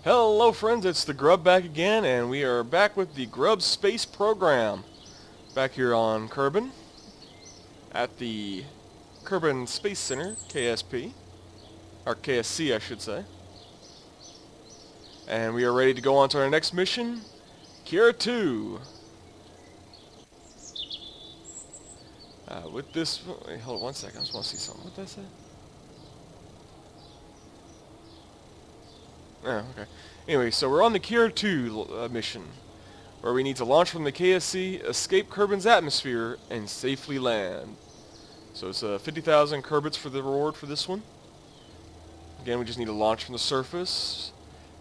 Hello friends, it's the Grub back again, and we are back with the Grub Space Program. Back here on Kerbin, at the Kerbin Space Center, KSP, or KSC I should say. And we are ready to go on to our next mission, Kerra 2. With this, wait, hold on one second, I just want to see something. What did I say? Oh, okay. Anyway, so we're on the Kerra 2 mission, where we need to launch from the KSC, escape Kerbin's atmosphere, and safely land. So it's 50,000 Kerbits for the reward for this one. Again, we just need to launch from the surface.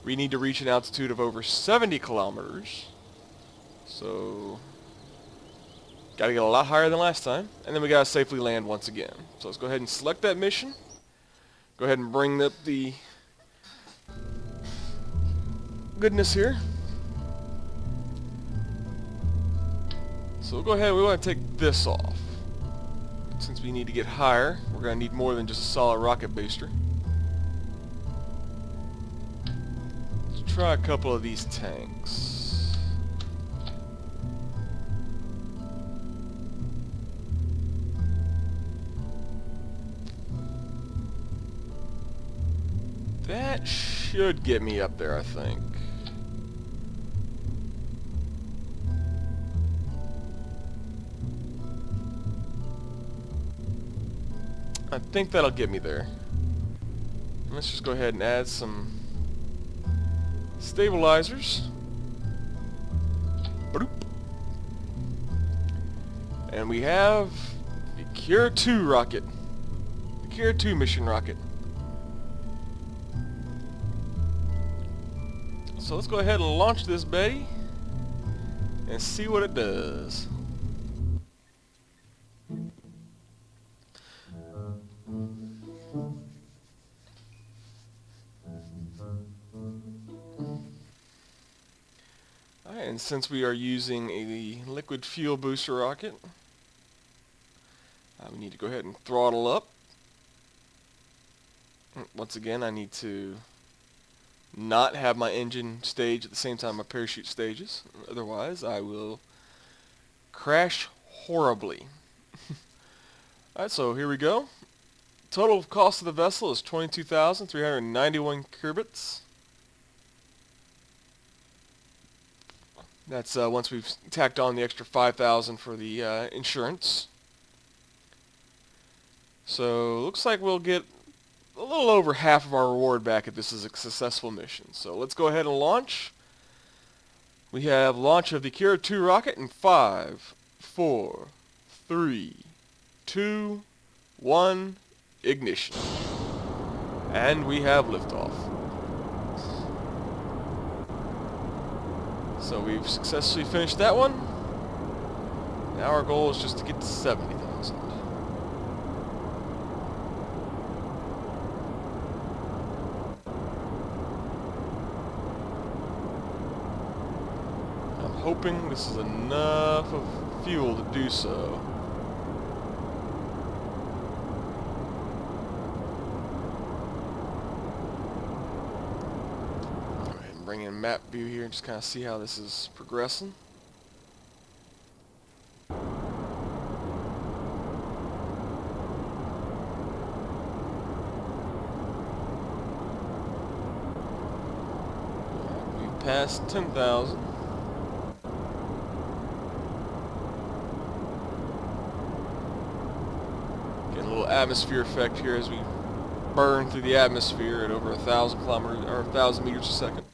We need to reach an altitude of over 70 kilometers. So, gotta get a lot higher than last time. And then we gotta safely land once again. So let's go ahead and select that mission. Go ahead and bring up the goodness here. So we'll go ahead, we want to take this off. Since we need to get higher, we're going to need more than just a solid rocket booster. Let's try a couple of these tanks. That should get me up there, I think. I think that'll get me there. Let's just go ahead and add some stabilizers. Bloop. And we have the Kerra 2 rocket. The Kerra 2 mission rocket. So let's go ahead and launch this baby and see what it does. And since we are using a liquid fuel booster rocket, we need to go ahead and throttle up. Once again, I need to not have my engine stage at the same time my parachute stages. Otherwise, I will crash horribly. Alright, so here we go. Total cost of the vessel is 22,391 Kerbits. That's once we've tacked on the extra 5,000 for the insurance. So looks like we'll get a little over half of our reward back if this is a successful mission. So let's go ahead and launch. We have launch of the Kerra 2 rocket in 5, 4, 3, 2, 1, ignition. And we have liftoff. So we've successfully finished that one. Now our goal is just to get to 70,000. I'm hoping this is enough of fuel to do so. Bring in map view here and just kind of see how this is progressing. We've passed 10,000. Get a little atmosphere effect here as we burn through the atmosphere at over 1,000 kilometers or 1,000 meters a second.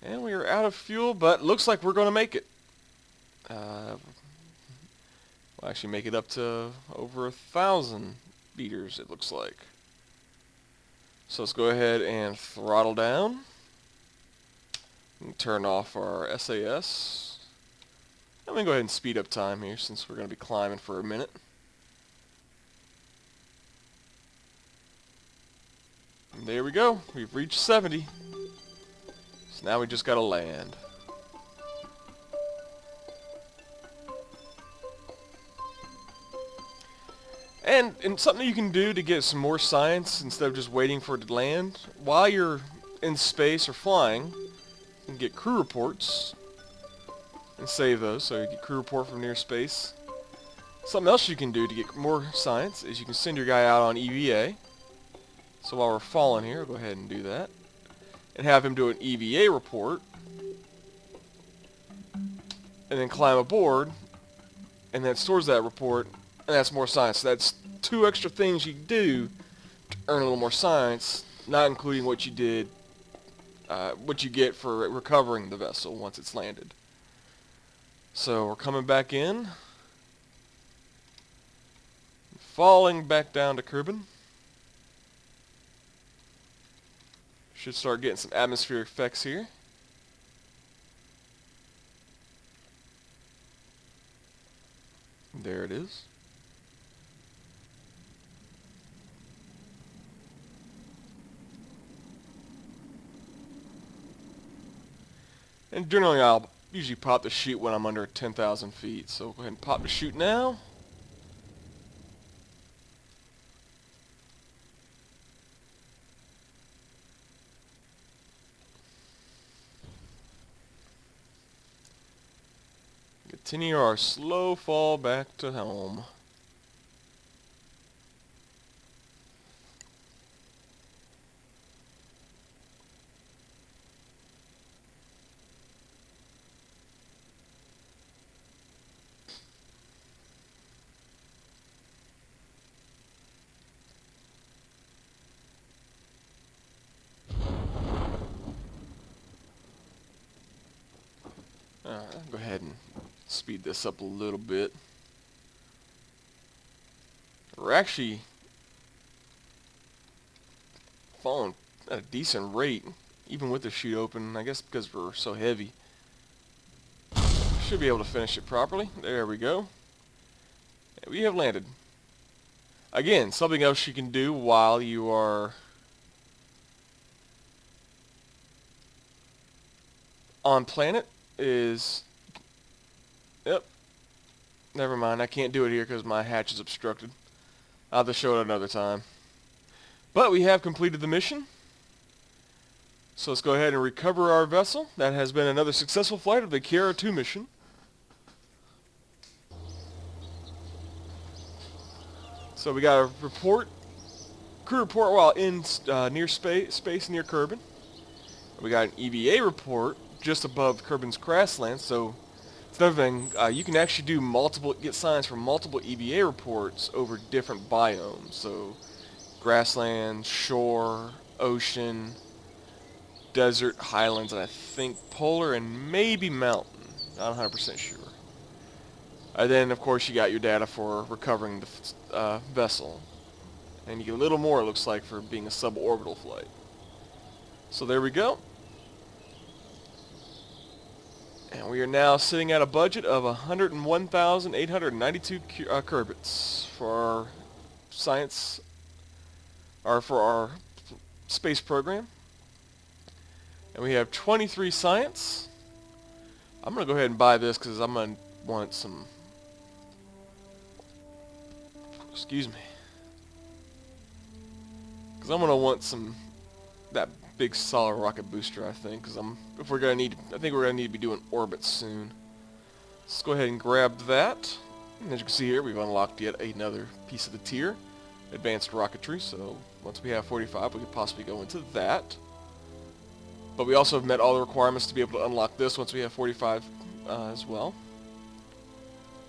And we are out of fuel, but looks like we're going to make it. We'll actually make it up to over 1,000 meters, it looks like. So let's go ahead and throttle down. And turn off our SAS. I'm going to go ahead and speed up time here since we're going to be climbing for a minute. And there we go. We've reached 70. So now we just gotta land. And something you can do to get some more science instead of just waiting for it to land, while you're in space or flying, you can get crew reports and save those. So you get crew report from near space. Something else you can do to get more science is you can send your guy out on EVA. So while we're falling here, we'll go ahead and do that. And have him do an EVA report. And then climb aboard. And then it stores that report. And that's more science. So that's 2 extra things you do to earn a little more science. Not including what you did, what you get for recovering the vessel once it's landed. So we're coming back in. Falling back down to Kerbin. Should start getting some atmospheric effects here. There it is. And generally I'll usually pop the chute when I'm under 10,000 feet. So go ahead and pop the chute now. Continue our slow fall back to home. I'll go ahead and speed this up a little bit. We're actually falling at a decent rate, even with the chute open, I guess because we're so heavy. Should be able to finish it properly. There we go. And we have landed. Again, something else you can do while you are on planet is... Yep. Never mind, I can't do it here because my hatch is obstructed. I'll have to show it another time. But we have completed the mission. So let's go ahead and recover our vessel. That has been another successful flight of the Kerra 2 mission. So we got a report, crew report while in near space near Kerbin. We got an EVA report just above Kerbin's grassland. So it's another thing, you can actually do get science from multiple EVA reports over different biomes. So grassland, shore, ocean, desert, highlands, and I think polar and maybe mountain. Not 100% sure. And then, of course, you got your data for recovering the vessel. And you get a little more, it looks like, for being a suborbital flight. So there we go. And we are now sitting at a budget of 101,892 Kerbits for our science, or for our space program. And we have 23 science. I'm going to go ahead and buy this because I'm going to want some... Excuse me. Because I'm going to want some... that big solid rocket booster, I think. Because I think we're going to need to be doing orbits soon. Let's go ahead and grab that. And as you can see here, we've unlocked yet another piece of the tier. Advanced rocketry. So once we have 45, we could possibly go into that. But we also have met all the requirements to be able to unlock this once we have 45 as well.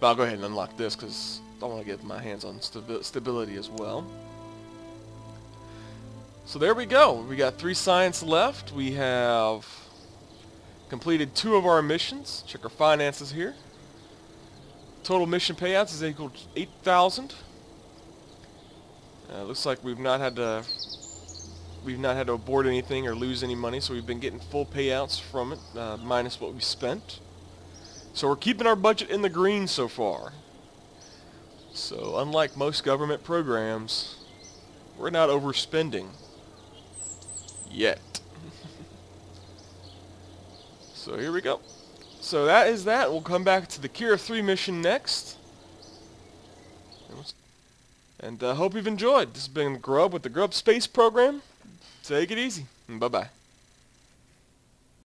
But I'll go ahead and unlock this because I want to get my hands on stability as well. So there we go. We got 3 science left. We have completed 2 of our missions. Check our finances here. Total mission payouts is equal to 8,000. Looks like we've not had to abort anything or lose any money, so we've been getting full payouts from it, minus what we spent. So we're keeping our budget in the green so far. So unlike most government programs, we're not overspending. Yet. So here we go. So that is that. We'll come back to the Kerra 3 mission next. And hope you've enjoyed. This has been Grub with the Grub Space Program. Take it easy. Bye-bye.